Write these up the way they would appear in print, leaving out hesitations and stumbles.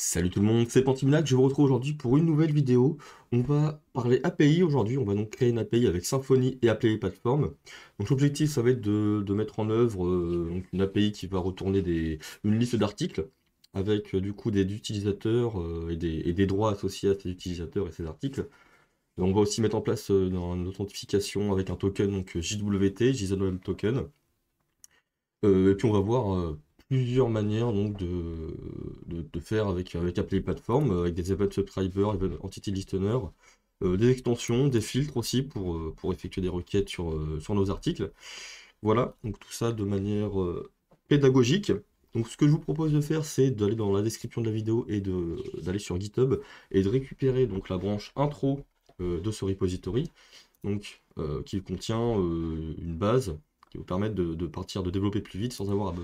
Salut tout le monde, c'est Pantiminac, je vous retrouve aujourd'hui pour une nouvelle vidéo. On va parler API aujourd'hui, on va donc créer une API avec Symfony et API Platform. Donc l'objectif ça va être de mettre en œuvre donc une API qui va retourner une liste d'articles avec du coup des utilisateurs et des droits associés à ces utilisateurs et ces articles. Et on va aussi mettre en place une authentification avec un token donc JWT, JSON Web Token. Et puis on va voir plusieurs manières donc de faire avec API Platform, avec des event subscribers, event entity listener, des extensions, des filtres aussi pour effectuer des requêtes sur nos articles. Voilà, donc tout ça de manière pédagogique. Donc ce que je vous propose de faire, c'est d'aller dans la description de la vidéo et d'aller sur GitHub et de récupérer donc la branche intro de ce repository, donc qui contient une base qui vous permettre de partir, de développer plus vite sans avoir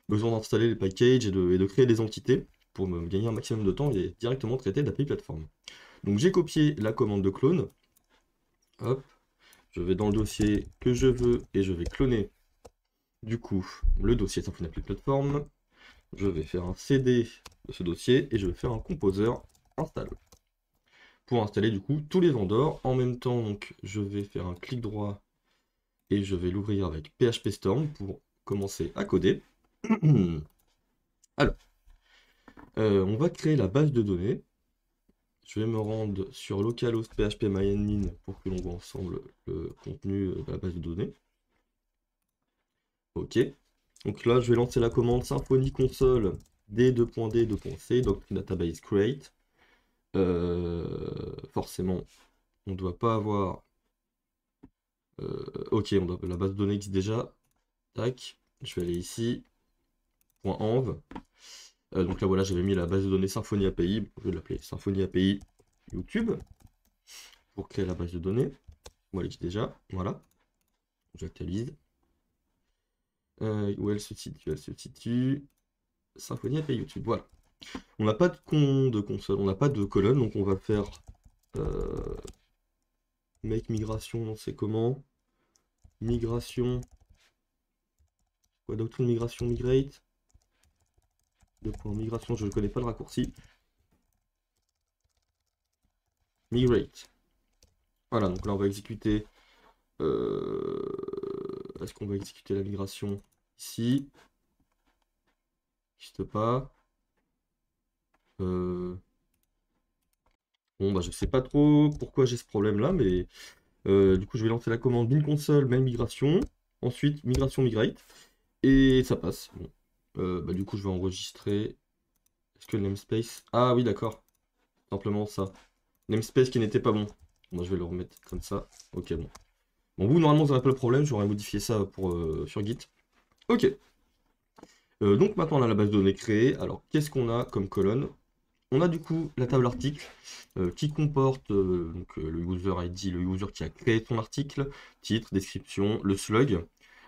besoin d'installer les packages et de créer des entités pour me gagner un maximum de temps et directement traiter de l'API plateforme. Donc j'ai copié la commande de clone. Hop, je vais dans le dossier que je veux et je vais cloner du coup le dossier Symfony API Platform. Je vais faire un CD de ce dossier et je vais faire un composer install pour installer du coup tous les vendors. En même temps, donc, je vais faire un clic droit et je vais l'ouvrir avec PHP Storm pour commencer à coder. Alors, on va créer la base de données. Je vais me rendre sur localhost php myadmin pour que l'on voit ensemble le contenu de la base de données. Ok. Donc là, je vais lancer la commande Symfony console d2.d2.c, doctrine database create. Forcément, on ne doit pas avoir. Ok, la base de données existe déjà. Tac. Je vais aller ici. .env. Donc là voilà, j'avais mis la base de données Symfony API, je vais l'appeler Symfony API YouTube, pour créer la base de données. Moi, elle existe déjà, voilà. J'actualise. Où elle se situe? Elle se situe Symfony API YouTube, voilà. On n'a pas de console, on n'a pas de colonne, donc on va faire make migration, non c'est comment? Migration. Quoi d'autre? Une migration migrate. Migration, je ne connais pas le raccourci. Migrate. Voilà, donc là on va exécuter. Est-ce qu'on va exécuter la migration ici? N'existe pas. Bon bah je sais pas trop pourquoi j'ai ce problème là, mais du coup je vais lancer la commande bin console main migration, ensuite migration migrate, et ça passe. Bon. Bah, du coup je vais enregistrer. Est-ce que le namespace. Ah oui d'accord. Simplement ça. Namespace qui n'était pas bon. Moi je vais le remettre comme ça. Ok bon. Bon vous normalement vous n'aurez pas le problème, j'aurais modifié ça sur Git. Ok. Donc maintenant on a la base de données créée. Alors qu'est-ce qu'on a comme colonne? On a du coup la table article qui comporte donc, le user ID, le user qui a créé son article, titre, description, le slug,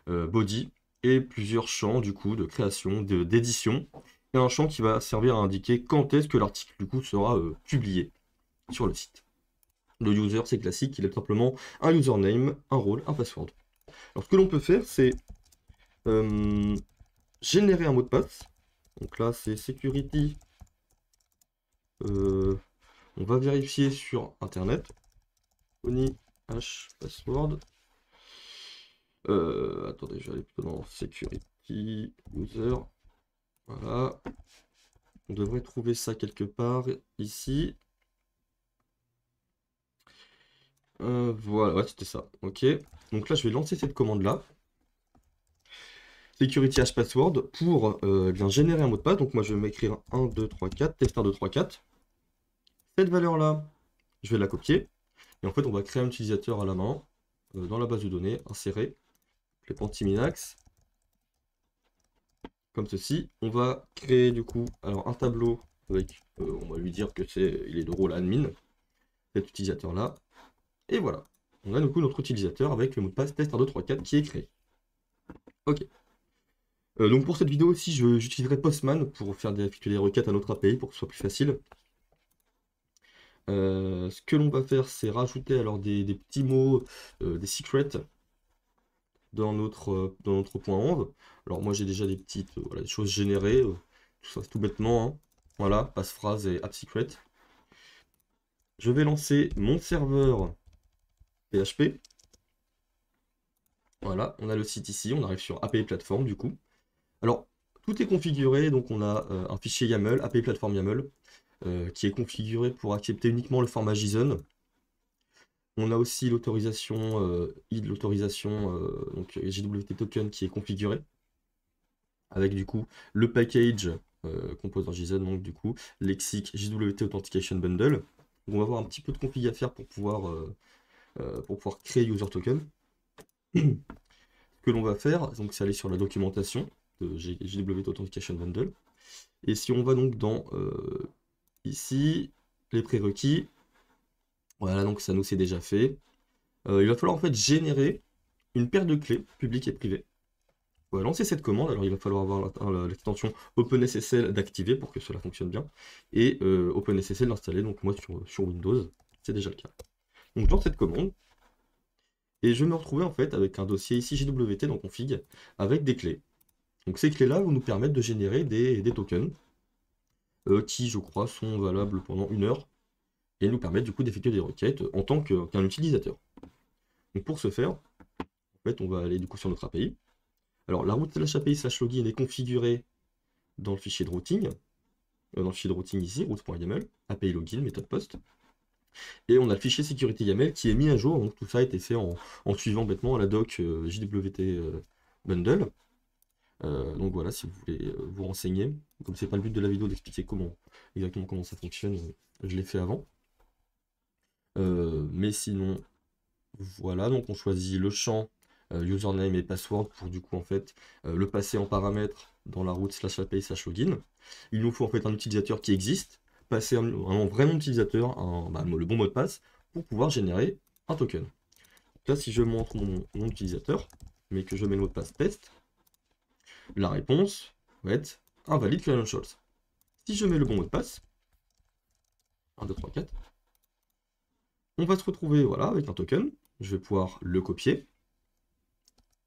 body, et plusieurs champs du coup de création, d'édition, et un champ qui va servir à indiquer quand est-ce que l'article du coup sera publié sur le site. Le user c'est classique, il est simplement un username, un rôle, un password. Alors ce que l'on peut faire c'est générer un mot de passe. Donc là c'est security. On va vérifier sur internet. Symfony H password. Attendez, je vais aller plutôt dans security user. Voilà. On devrait trouver ça quelque part ici. Voilà, ouais, c'était ça. Ok. Donc là, je vais lancer cette commande-là. Security H password pour bien générer un mot de passe. Donc moi, je vais m'écrire 1, 2, 3, 4, test1, 2, 3, 4. Cette valeur-là, je vais la copier. Et en fait, on va créer un utilisateur à la main dans la base de données, insérer les Pantiminax. Comme ceci. On va créer du coup alors un tableau avec, on va lui dire que il est de rôle admin, cet utilisateur-là. Et voilà. On a du coup notre utilisateur avec le mot de passe test1234 qui est créé. Ok. Donc pour cette vidéo aussi, j'utiliserai Postman pour effectuer des requêtes à notre API pour que ce soit plus facile. Ce que l'on va faire, c'est rajouter alors des petits mots, des secrets dans notre point env. Alors moi j'ai déjà des petites voilà, des choses générées, tout ça tout bêtement, hein. Voilà, passphrase et app secret. Je vais lancer mon serveur PHP. Voilà, on a le site ici, on arrive sur API Platform du coup. Alors, tout est configuré, donc on a un fichier YAML, API Platform YAML, qui est configuré pour accepter uniquement le format JSON. On a aussi l'autorisation, donc JWT token qui est configuré, avec du coup le package composant JSON, donc du coup lexique JWT Authentication Bundle. Donc on va avoir un petit peu de config à faire pour pouvoir créer user token. Ce que l'on va faire, donc c'est aller sur la documentation de JWT Authentication Bundle. Et si on va donc dans ici, les prérequis, voilà, donc ça nous c'est déjà fait. Il va falloir en fait générer une paire de clés publiques et privées. On va lancer cette commande, alors il va falloir avoir l'extension OpenSSL d'activer pour que cela fonctionne bien, et OpenSSL d'installer, donc moi sur Windows, c'est déjà le cas. Donc je lance cette commande, et je vais me retrouver en fait avec un dossier ici JWT dans config, avec des clés. Donc ces clés-là vont nous permettre de générer des tokens, qui je crois sont valables pendant 1 heure, et nous permettent du coup d'effectuer des requêtes en tant qu'un utilisateur. Donc pour ce faire, en fait on va aller du coup sur notre API. Alors la route /API/login est configurée dans le fichier de routing, ici, route.yaml, API login, méthode post. Et on a le fichier sécurité YAML qui est mis à jour, donc tout ça a été fait en suivant bêtement la doc JWT bundle. Donc voilà, si vous voulez vous renseigner, comme c'est pas le but de la vidéo d'expliquer exactement comment ça fonctionne, je l'ai fait avant. Mais sinon, voilà, donc on choisit le champ username et password pour du coup en fait le passer en paramètre dans la route /API/login. Il nous faut en fait un utilisateur qui existe, passer un vrai nom d'utilisateur, le bon mot de passe, pour pouvoir générer un token. Donc là, si je montre mon nom d'utilisateur, mais que je mets le mot de passe test, la réponse va être invalide credentials. Si je mets le bon mot de passe, 1, 2, 3, 4, on va se retrouver voilà, avec un token. Je vais pouvoir le copier.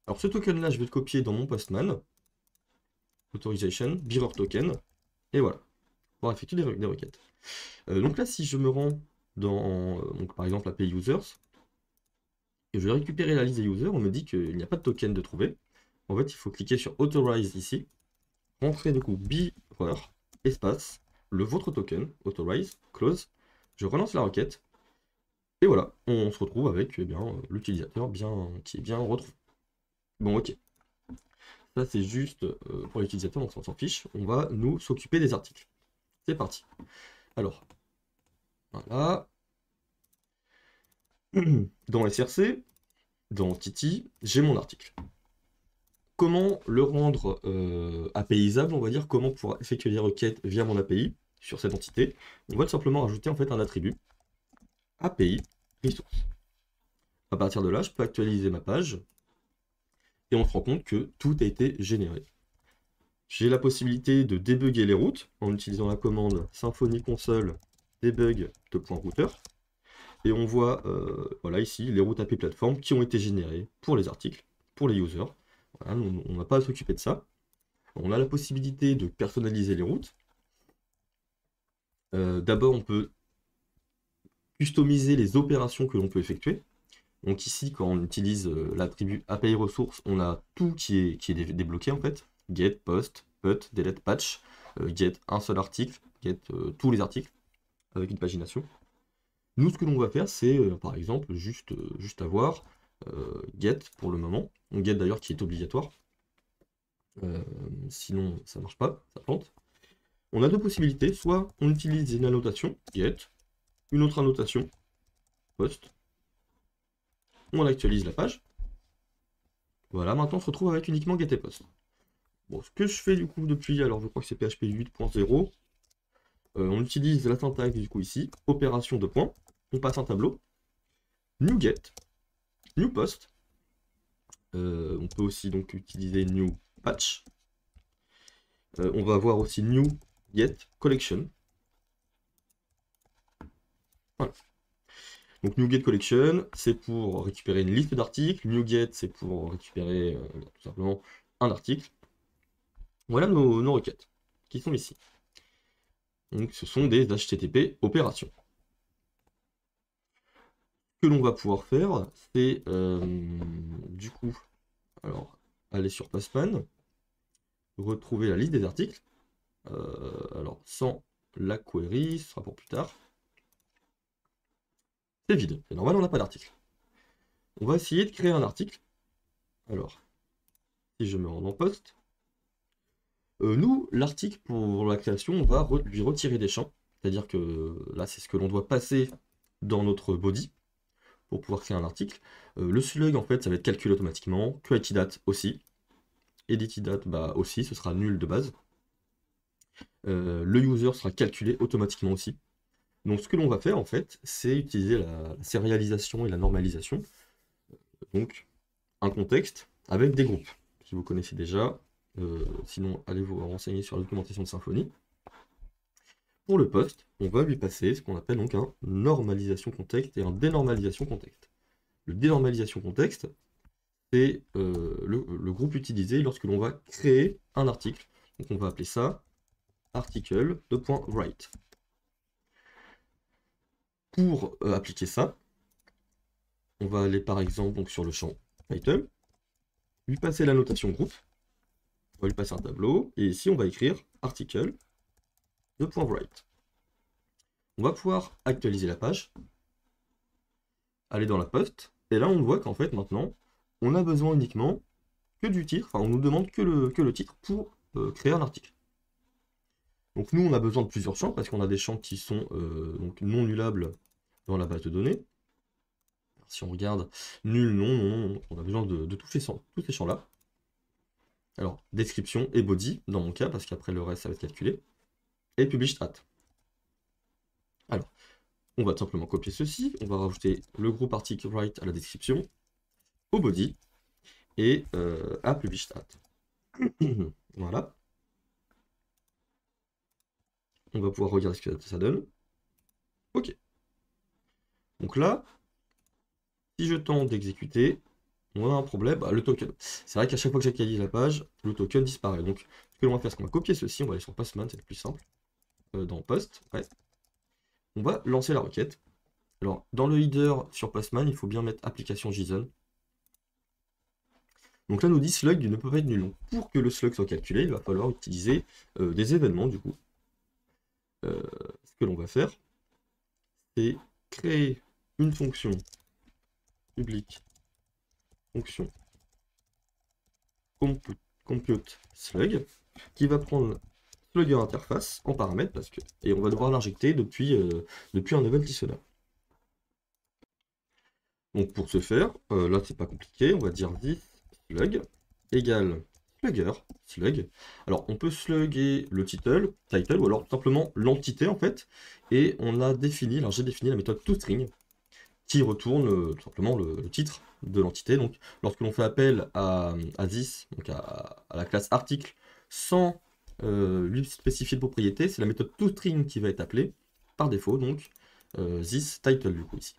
Alors ce token là, je vais le copier dans mon postman, authorization, bearer token, et voilà, pour effectuer des requêtes. Donc là, si je me rends dans, donc par exemple, API users, et je vais récupérer la liste des users, on me dit qu'il n'y a pas de token de trouver. En fait, il faut cliquer sur authorize ici, rentrer du coup bearer, espace, le votre token, authorize, close, je relance la requête, et voilà, on se retrouve avec l'utilisateur qui est bien retrouvé. Bon, ok. Ça, c'est juste pour l'utilisateur, donc on s'en fiche. On va nous s'occuper des articles. C'est parti. Alors, voilà. Dans SRC, dans Titi, j'ai mon article. Comment le rendre APIisable, on va dire, comment pouvoir effectuer des requêtes via mon API sur cette entité. On va tout simplement ajouter en fait un attribut API resource. À partir de là, je peux actualiser ma page et on se rend compte que tout a été généré. J'ai la possibilité de débugger les routes en utilisant la commande Symfony console debug .router. Et on voit voilà, ici les routes API Platform qui ont été générées pour les articles, pour les users. Voilà, on n'a pas à s'occuper de ça. On a la possibilité de personnaliser les routes. D'abord, on peut customiser les opérations que l'on peut effectuer. Donc ici, quand on utilise l'attribut API ressources, on a tout qui est débloqué en fait. Get, post, put, delete, patch, get un seul article, get tous les articles avec une pagination. Nous, ce que l'on va faire, c'est par exemple juste avoir get pour le moment. On get d'ailleurs qui est obligatoire. Sinon, ça marche pas, ça plante. On a deux possibilités. Soit on utilise une annotation, get, une autre annotation, post. On actualise la page. Voilà, maintenant on se retrouve avec uniquement get et post. Bon, ce que je fais du coup depuis, alors je crois que c'est PHP 8.0, on utilise la syntaxe du coup ici, opération de points, on passe un tableau, new get, new post, on peut aussi donc utiliser new patch, on va avoir aussi new get collection. Voilà. Donc new get collection, c'est pour récupérer une liste d'articles, new get c'est pour récupérer tout simplement un article. Voilà nos requêtes qui sont ici. Donc ce sont des HTTP opérations. Ce que l'on va pouvoir faire, c'est du coup, alors, aller sur Postman, retrouver la liste des articles. Alors, sans la query, ce sera pour plus tard. C'est vide, c'est normal, on n'a pas d'article. On va essayer de créer un article. Alors, si je me rends en poste, nous, l'article pour la création, on va lui retirer des champs. C'est-à-dire que là, c'est ce que l'on doit passer dans notre body pour pouvoir créer un article. Le slug, en fait, ça va être calculé automatiquement. createDate aussi. EditDate, bah aussi, ce sera nul de base. Le user sera calculé automatiquement aussi. Donc ce que l'on va faire, en fait, c'est utiliser la sérialisation et la normalisation. Donc, un contexte avec des groupes, si vous connaissez déjà. Sinon, allez vous renseigner sur la documentation de Symfony. Pour le post, on va lui passer ce qu'on appelle donc un normalisation contexte et un dénormalisation contexte. Le dénormalisation contexte, c'est le groupe utilisé lorsque l'on va créer un article. Donc on va appeler ça article.write. Pour appliquer ça, on va aller par exemple donc, sur le champ title, lui passer la notation groupe, on va lui passer un tableau, et ici on va écrire article.write. On va pouvoir actualiser la page, aller dans la post, et là on voit qu'en fait maintenant, on a besoin uniquement que du titre, enfin on nous demande que le titre pour créer un article. Donc nous on a besoin de plusieurs champs, parce qu'on a des champs qui sont donc non nullables dans la base de données. Alors, si on regarde nul, non, on a besoin de tous ces champs-là. Alors, description et body, dans mon cas, parce qu'après le reste, ça va être calculé. Et publish at. Alors, on va simplement copier ceci. On va rajouter le groupe article write à la description, au body, et à publish at. Voilà. On va pouvoir regarder ce que ça donne. Ok. Donc là, si je tente d'exécuter, on a un problème, bah, le token. C'est vrai qu'à chaque fois que j'actualise la page, le token disparaît. Donc, ce que l'on va faire, c'est qu'on va copier ceci, on va aller sur Postman, c'est le plus simple. Dans Post, ouais. On va lancer la requête. Alors, dans le header sur Postman, il faut bien mettre application JSON. Donc là, nous dit slug ne peut pas être nul. Donc, pour que le slug soit calculé, il va falloir utiliser des événements, du coup. Ce que l'on va faire, c'est créer une fonction publique, fonction compute slug, qui va prendre slugger interface en paramètre, et on va devoir l'injecter depuis un event listener. Donc pour ce faire, là c'est pas compliqué, on va dire this slug égale slug. Alors on peut slugger le title, ou alors simplement l'entité en fait, et on a défini, alors j'ai défini la méthode toString, qui retourne tout simplement le titre de l'entité. Donc lorsque l'on fait appel à this, donc à la classe article, sans lui spécifier de propriété, c'est la méthode toString qui va être appelée par défaut, donc this title du coup ici.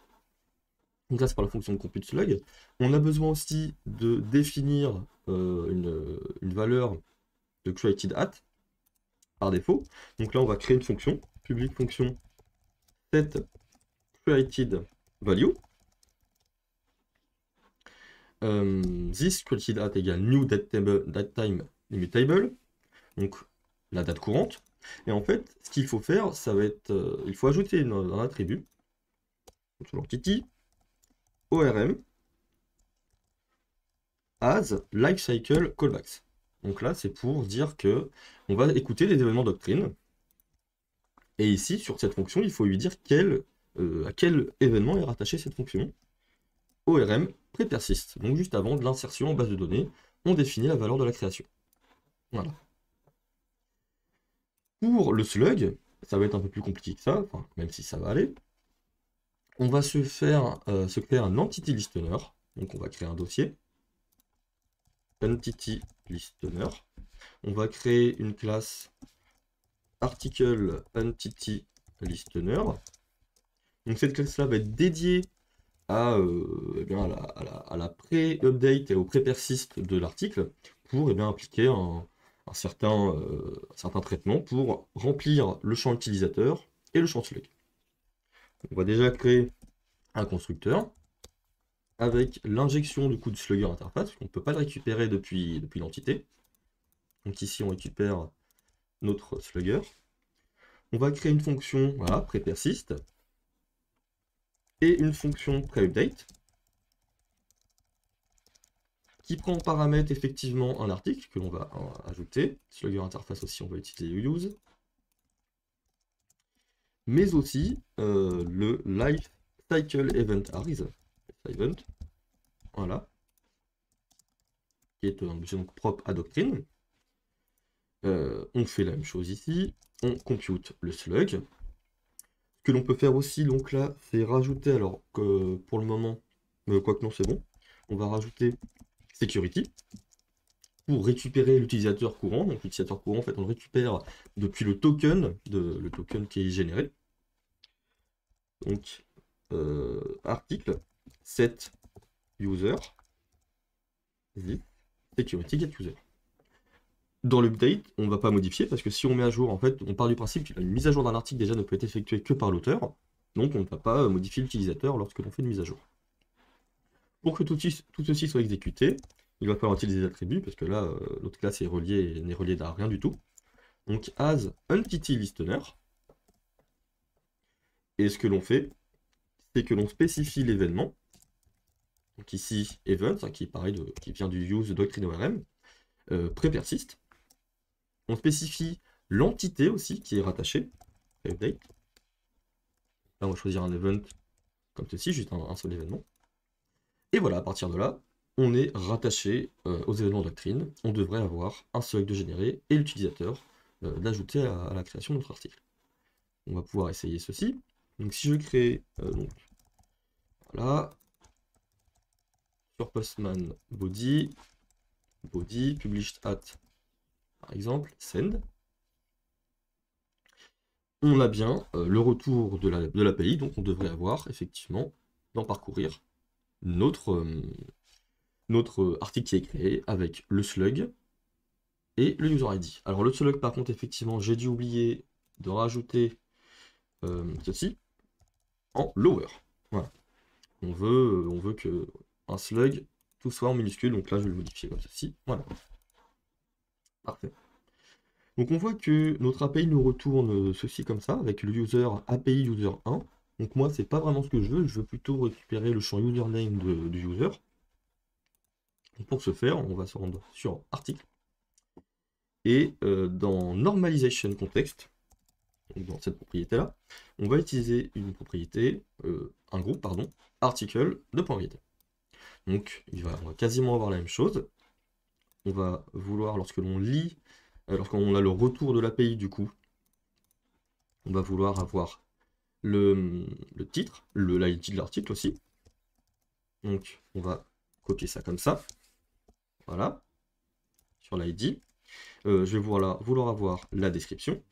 Donc là c'est par la fonction de compute slug. On a besoin aussi de définir une valeur de createDate par défaut. Donc là on va créer une fonction, public fonction set createDvalue. This createDate égale new datetime immutable, donc la date courante. Et en fait, ce qu'il faut faire, ça va être, il faut ajouter un attribut sur l'entity ORM as lifecycle callbacks. Donc là, c'est pour dire que on va écouter les événements doctrine. Et ici, sur cette fonction, il faut lui dire à quel événement est rattachée cette fonction. ORM pré-persist. Donc juste avant de l'insertion en base de données, on définit la valeur de la création. Voilà. Pour le slug, ça va être un peu plus compliqué que ça, enfin, même si ça va aller. On va se créer un entity listener. Donc on va créer un dossier. Entity listener. On va créer une classe article entity listener. Donc cette classe-là va être dédiée à la pré-update et au pré-persist de l'article pour appliquer certain traitement pour remplir le champ utilisateur et le champ slug. On va déjà créer un constructeur avec l'injection du coup de slugger interface. On ne peut pas le récupérer depuis l'entité. Donc ici, on récupère notre slugger. On va créer une fonction, voilà, prePersist, et une fonction preUpdate, qui prend en paramètre effectivement un article que l'on va ajouter. Slugger interface aussi, on va utiliser use. Mais aussi le life cycle event arrays, event, voilà, qui est un objet donc propre à Doctrine. On fait la même chose ici, on compute le slug. Ce que l'on peut faire aussi, donc là, c'est rajouter, alors que pour le moment, quoique non, c'est bon, on va rajouter security pour récupérer l'utilisateur courant. Donc l'utilisateur courant, en fait, on le récupère depuis le token qui est généré. Donc article set user this security get user. Dans l'update, on ne va pas modifier parce que si on met à jour, en fait, on part du principe qu'une mise à jour d'un article déjà ne peut être effectuée que par l'auteur. Donc on ne va pas modifier l'utilisateur lorsque l'on fait une mise à jour. Pour que tout ceci soit exécuté, il va falloir utiliser des attributs parce que là, l'autre classe n'est relié à rien du tout. Donc as entity listener. Et ce que l'on fait, c'est que l'on spécifie l'événement. Donc ici, event, qui est pareil, qui vient du use doctrine ORM, prePersist. On spécifie l'entité aussi qui est rattachée, update. Là, on va choisir un event comme ceci, juste un seul événement. Et voilà, à partir de là, on est rattaché aux événements doctrine. On devrait avoir un slug de générer et l'utilisateur d'ajouter à la création de notre article. On va pouvoir essayer ceci. Donc si je crée, voilà, sur Postman body, published at, par exemple, send. On a bien le retour de l'API, donc on devrait avoir effectivement d'en parcourir notre article qui est créé avec le slug et le user ID. Alors le slug par contre effectivement j'ai dû oublier de rajouter ceci en lower. Voilà. On veut que un slug tout soit en minuscule, donc là je vais le modifier comme ceci. Voilà. Parfait. Donc on voit que notre API nous retourne ceci comme ça, avec le user API user 1. Donc moi, c'est pas vraiment ce que je veux plutôt récupérer le champ username du user. Donc pour ce faire, on va se rendre sur article. Et dans normalization context, donc dans cette propriété-là, on va utiliser une propriété, un groupe, pardon, article de .read. Donc on va quasiment avoir la même chose. On va vouloir, lorsque l'on lit, lorsqu'on a le retour de l'API du coup, on va vouloir avoir le titre, l'ID de l'article aussi. Donc on va copier ça comme ça. Voilà. Sur l'ID. Je vais vouloir avoir la description.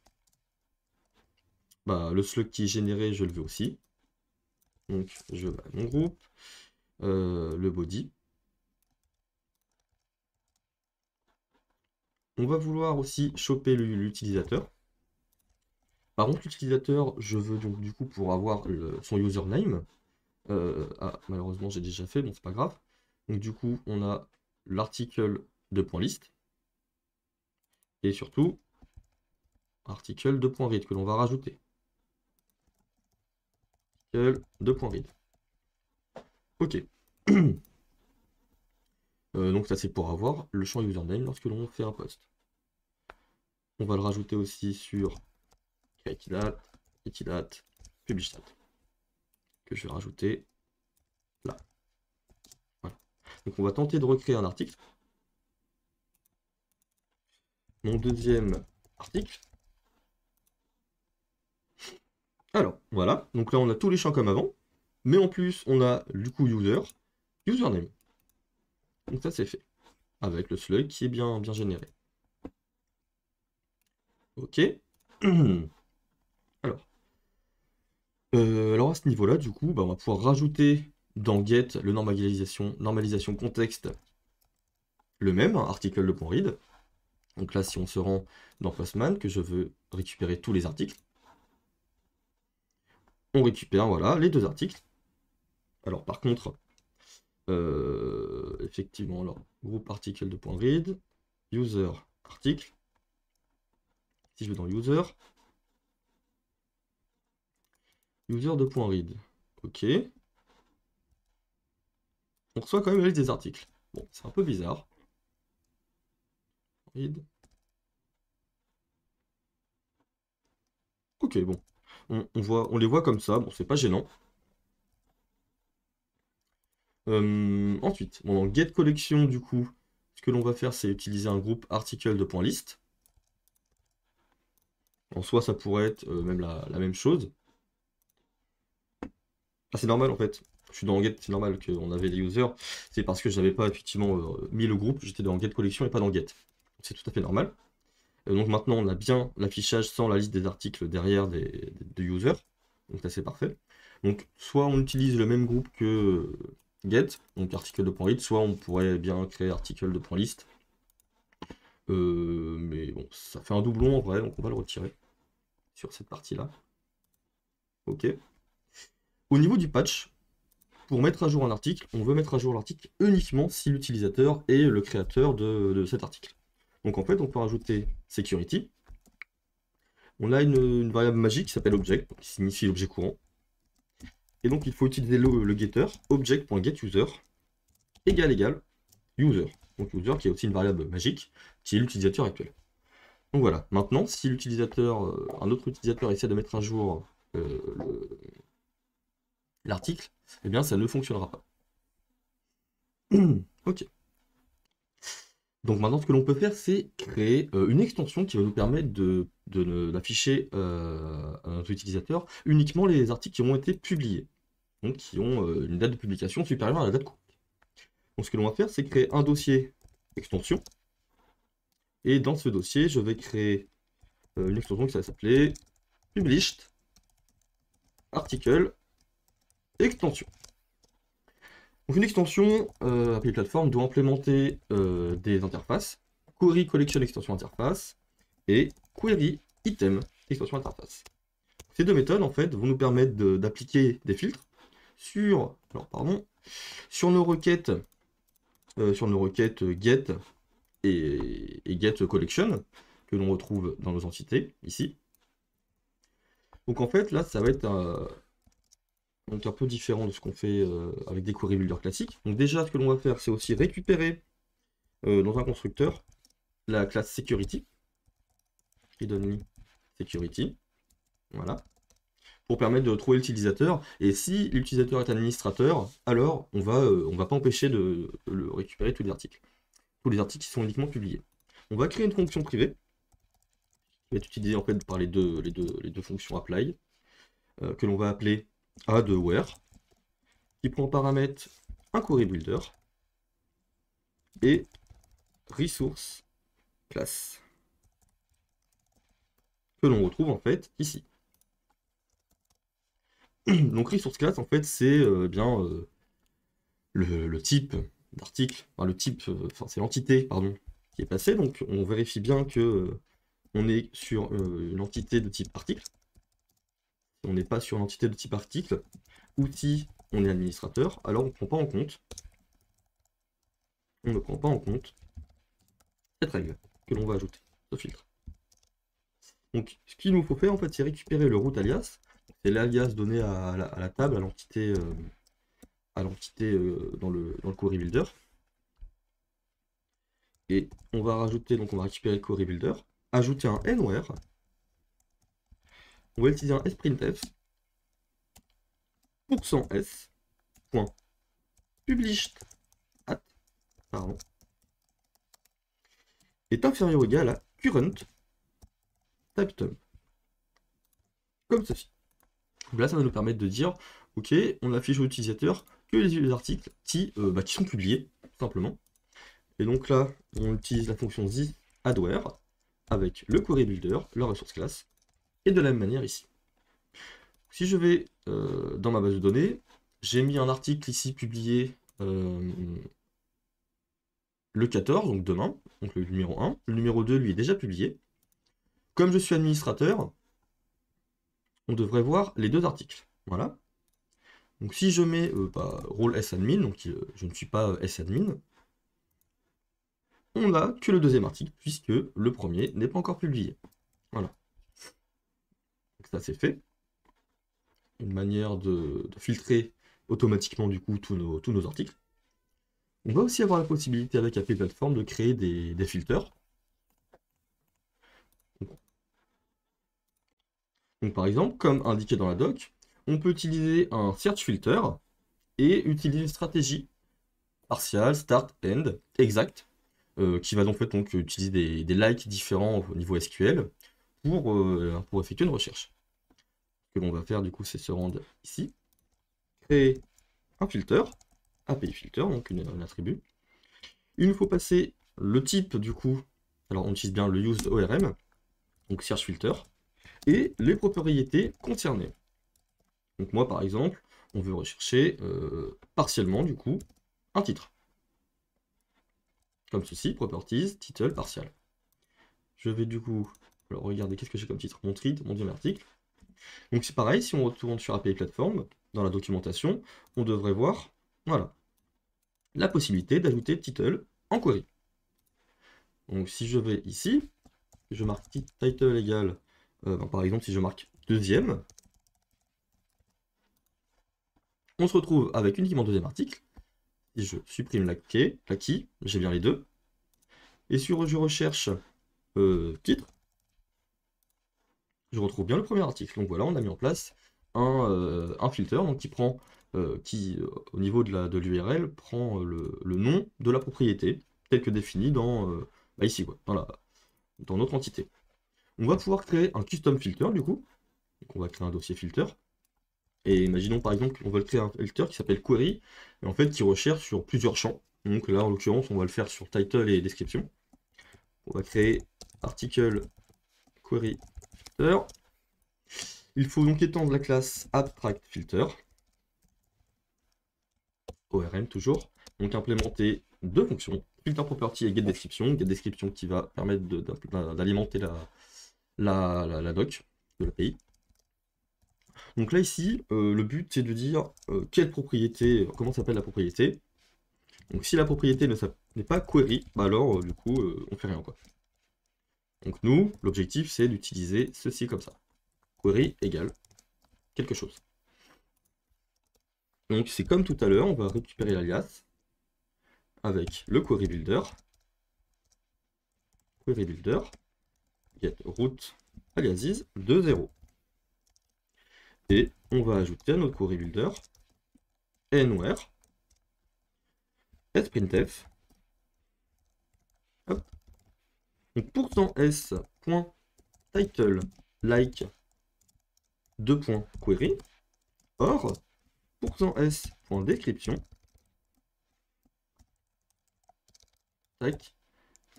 Bah, le slug qui est généré, je le veux aussi. Donc je vais à mon groupe. Le body. On va vouloir aussi choper l'utilisateur. Par contre, l'utilisateur, je veux donc du coup pour avoir son username. Malheureusement, j'ai déjà fait, bon, c'est pas grave. Donc du coup, on a l'article de .list. Et surtout, article de .read que l'on va rajouter. Article de .read. Ok. Donc ça, c'est pour avoir le champ username lorsque l'on fait un post. On va le rajouter aussi sur createDate, publishDate, que je vais rajouter là. Voilà. Donc on va tenter de recréer un article. Mon deuxième article. Alors, voilà. Donc là, on a tous les champs comme avant. Mais en plus, on a du coup username. Donc ça, c'est fait. Avec le slug qui est bien généré. Ok. Alors à ce niveau-là, du coup, bah, on va pouvoir rajouter dans get le normalisation contexte le même, article de .read. Donc là, si on se rend dans Postman, que je veux récupérer tous les articles, on récupère, voilà, les 2 articles. Alors par contre, effectivement, alors, groupe article de .read, user article. Si je vais dans user de .read, ok. On reçoit quand même la liste des articles. Bon, c'est un peu bizarre. Read. Ok, bon. On les voit comme ça, bon, c'est pas gênant. Ensuite, bon, dans get collection, du coup, ce que l'on va faire, c'est utiliser un groupe article de .list. En soi, ça pourrait être même la même chose. Ah, c'est normal en fait. Je suis dans get, c'est normal qu'on avait les users. C'est parce que je n'avais pas effectivement mis le groupe, j'étais dans get collection et pas dans get. C'est tout à fait normal. Donc maintenant, on a bien l'affichage sans la liste des articles derrière des users. Donc ça, c'est parfait. Donc soit on utilise le même groupe que get, donc article de .read, soit on pourrait bien créer article de .list. Mais bon, ça fait un doublon en vrai, donc on va le retirer sur cette partie-là. Ok. Au niveau du patch, pour mettre à jour un article, on veut mettre à jour l'article uniquement si l'utilisateur est le créateur de cet article. Donc en fait, on peut rajouter security. On a une variable magique qui s'appelle object, qui signifie l'objet courant. Et donc il faut utiliser le getter, object.getUser, égal user. Donc user qui est aussi une variable magique, qui est l'utilisateur actuel. Donc voilà, maintenant, si l'utilisateur, un autre utilisateur essaie de mettre à jour l'article, eh bien ça ne fonctionnera pas. Ok. Donc maintenant, ce que l'on peut faire, c'est créer une extension qui va nous permettre d'afficher à notre utilisateur uniquement les articles qui ont été publiés, donc qui ont une date de publication supérieure à la date courante. Donc ce que l'on va faire, c'est créer un dossier extension, et dans ce dossier, je vais créer une extension qui va s'appeler published article extension. Donc une extension API Platform doit implémenter des interfaces, query collection extension interface et query item extension interface. Ces 2 méthodes en fait vont nous permettre d'appliquer des filtres sur, sur nos requêtes get et get collection que l'on retrouve dans nos entités ici. Donc en fait là ça va être donc un peu différent de ce qu'on fait avec des query builder classiques. Donc déjà, ce que l'on va faire, c'est aussi récupérer dans un constructeur la classe security, qui donne security, voilà, pour permettre de trouver l'utilisateur. Et si l'utilisateur est un administrateur, alors on va pas empêcher de récupérer tous les articles qui sont uniquement publiés. On va créer une fonction privée, qui va être utilisée en fait par les deux fonctions apply, que l'on va appeler add_where, qui prend en paramètre un query builder et resource class, que l'on retrouve en fait ici. Donc resource class en fait c'est bien le type d'article, enfin le type, c'est l'entité pardon qui est passée. Donc on vérifie bien que on est sur une entité de type article. Si on n'est pas sur l'entité de type article, ou si on est administrateur, alors on ne prend pas en compte. On ne prend pas en compte cette règle que l'on va ajouter, ce filtre. Donc ce qu'il nous faut faire en fait, c'est récupérer le root alias. C'est l'alias donné à la table, à l'entité dans le query builder. Et on va rajouter, donc on va récupérer le query builder, ajouter un n_where. On va utiliser un sprintf %s .published at est inférieur ou égal à current typeTump. Comme ceci. Donc là, ça va nous permettre de dire, ok, on affiche aux utilisateurs que les articles qui sont publiés, tout simplement. Et donc là, on utilise la fonction the add_where avec le query builder, la ressource class, et de la même manière ici. Si je vais dans ma base de données, j'ai mis un article ici publié le 14, donc demain, donc le numéro 1. Le numéro 2, lui, est déjà publié. Comme je suis administrateur, on devrait voir les deux articles. Voilà. Donc si je mets rôle sadmin, donc je ne suis pas sadmin, on n'a que le deuxième article, puisque le premier n'est pas encore publié. Voilà. Donc ça c'est fait. Une manière de filtrer automatiquement du coup tous nos articles. On va aussi avoir la possibilité avec API Platform de créer des filters. Donc par exemple, comme indiqué dans la doc, on peut utiliser un search filter et utiliser une stratégie partial, start, end, exact, qui va donc, utiliser des likes différents au niveau SQL pour effectuer une recherche. Ce que l'on va faire du coup, c'est se rendre ici, créer un filter, API filter, donc un attribut. Il nous faut passer le type du coup, alors on utilise bien le use ORM, donc search filter, et les propriétés concernées. Donc moi par exemple, on veut rechercher partiellement du coup un titre. Comme ceci, properties, title, partial. Je vais du coup, alors regardez, qu'est-ce que j'ai comme titre? Mon tweet, mon deuxième article. Donc c'est pareil, si on retourne sur API Platform, dans la documentation, on devrait voir, voilà, la possibilité d'ajouter title en query. Donc si je vais ici, je marque title égale, par exemple si je marque deuxième, on se retrouve avec uniquement deuxième article. Si je supprime la key, j'ai bien les deux. Et si je recherche titre, je retrouve bien le premier article. Donc voilà, on a mis en place un filter donc qui prend, au niveau de l'URL, prend le nom de la propriété, tel que défini ici, quoi, dans notre entité. On va pouvoir créer un custom filter du coup. Donc on va créer un dossier filter. Et imaginons par exemple qu'on veut créer un filter qui s'appelle query, et en fait qui recherche sur plusieurs champs. Donc là en l'occurrence on va le faire sur title et description. On va créer article query filter. Il faut donc étendre la classe abstract filter, ORM toujours, donc implémenter deux fonctions, filter property et getDescription qui va permettre d'alimenter la doc de l'API. Donc là ici, le but c'est de dire quelle propriété, comment s'appelle la propriété. Donc si la propriété n'est pas query, bah alors du coup on fait rien quoi. Donc nous, l'objectif c'est d'utiliser ceci comme ça. Query égale quelque chose. Donc c'est comme tout à l'heure, on va récupérer l'alias avec le query builder. Query builder, get root aliases de 0. Et on va ajouter à notre query builder anywhere sprintf. Hop. Donc %s.title like 2.query or %s.description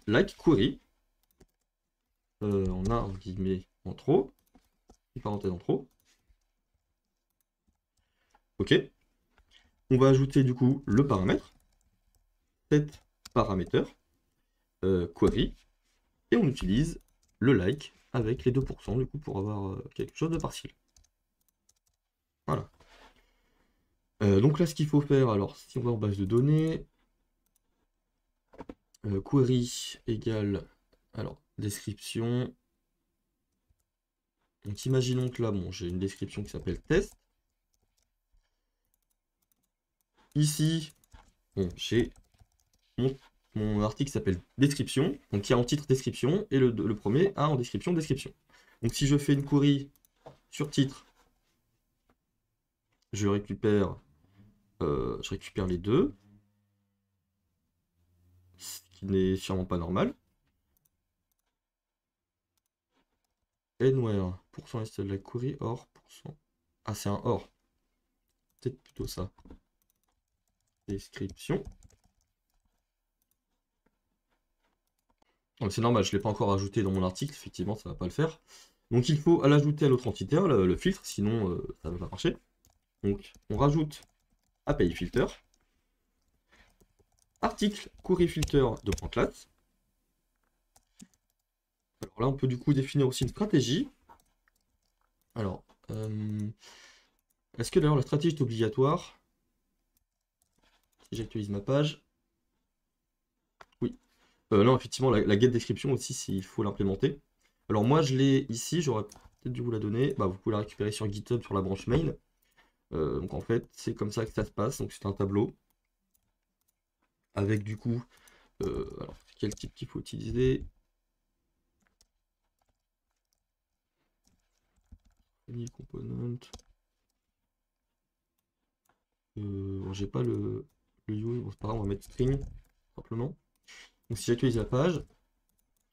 like query. On a un guillemet en trop, une parenthèse en trop. Ok. On va ajouter du coup le paramètre, set parameter, query, et on utilise le like avec les 2% du coup pour avoir quelque chose de partiel. Voilà. Donc là ce qu'il faut faire, alors si on va en base de données, query égale, alors description. Donc imaginons que là, bon, j'ai une description qui s'appelle test. Ici, bon, j'ai mon article qui s'appelle description, donc qui a en titre description, et le premier a en description description. Donc si je fais une query sur titre, je récupère les deux, ce qui n'est sûrement pas normal. Anywhere, % la query, or, %. Ah, c'est un or. Peut-être plutôt ça. Description. C'est normal, je ne l'ai pas encore ajouté dans mon article, effectivement, ça ne va pas le faire. Donc il faut l'ajouter à notre entité, hein, le filtre, sinon ça ne va pas marcher. Donc on rajoute API filter, article query filter de point class. Alors là, on peut du coup définir aussi une stratégie. Alors, est-ce que d'ailleurs la stratégie est obligatoire? Si j'actualise ma page. Oui. Non, effectivement, la get description aussi, s'il faut l'implémenter. Alors moi, je l'ai ici, j'aurais peut-être dû vous la donner. Bah, vous pouvez la récupérer sur GitHub, sur la branche main. Donc en fait, c'est comme ça que ça se passe. Donc c'est un tableau. Avec du coup, alors quel type qu'il faut utiliser? Component. J'ai pas le use, bon, c'est pas grave, on va mettre string, simplement. Donc si j'actualise la page,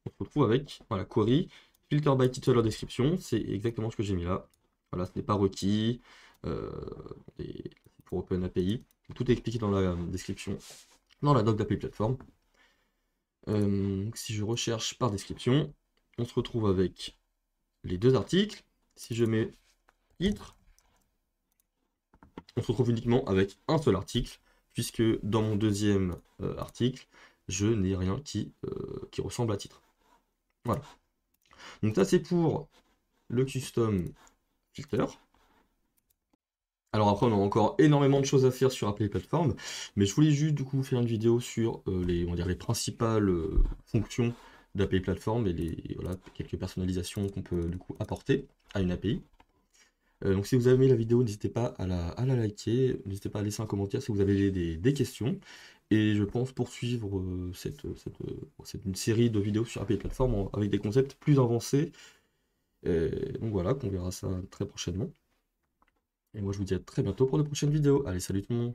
on se retrouve avec, voilà, query, filter by title or description, c'est exactement ce que j'ai mis là. Voilà, ce n'est pas requis, c'est pour OpenAPI. Tout est expliqué dans la description, dans la doc d'API Platform. Si je recherche par description, on se retrouve avec les deux articles. Si je mets titre, on se retrouve uniquement avec un seul article, puisque dans mon deuxième article, je n'ai rien qui ressemble à titre. Voilà. Donc ça, c'est pour le custom filter. Alors après, on a encore énormément de choses à faire sur API Platform, mais je voulais juste du coup faire une vidéo sur les, on va dire, les principales fonctions d'API Platform et les, voilà, quelques personnalisations qu'on peut du coup apporter à une API. Donc si vous avez aimé la vidéo, n'hésitez pas à la liker, n'hésitez pas à laisser un commentaire si vous avez des questions. Et je pense poursuivre une série de vidéos sur API Platform avec des concepts plus avancés. Donc voilà, qu'on verra ça très prochainement. Et moi je vous dis à très bientôt pour de prochaines vidéos. Allez, salut tout le monde!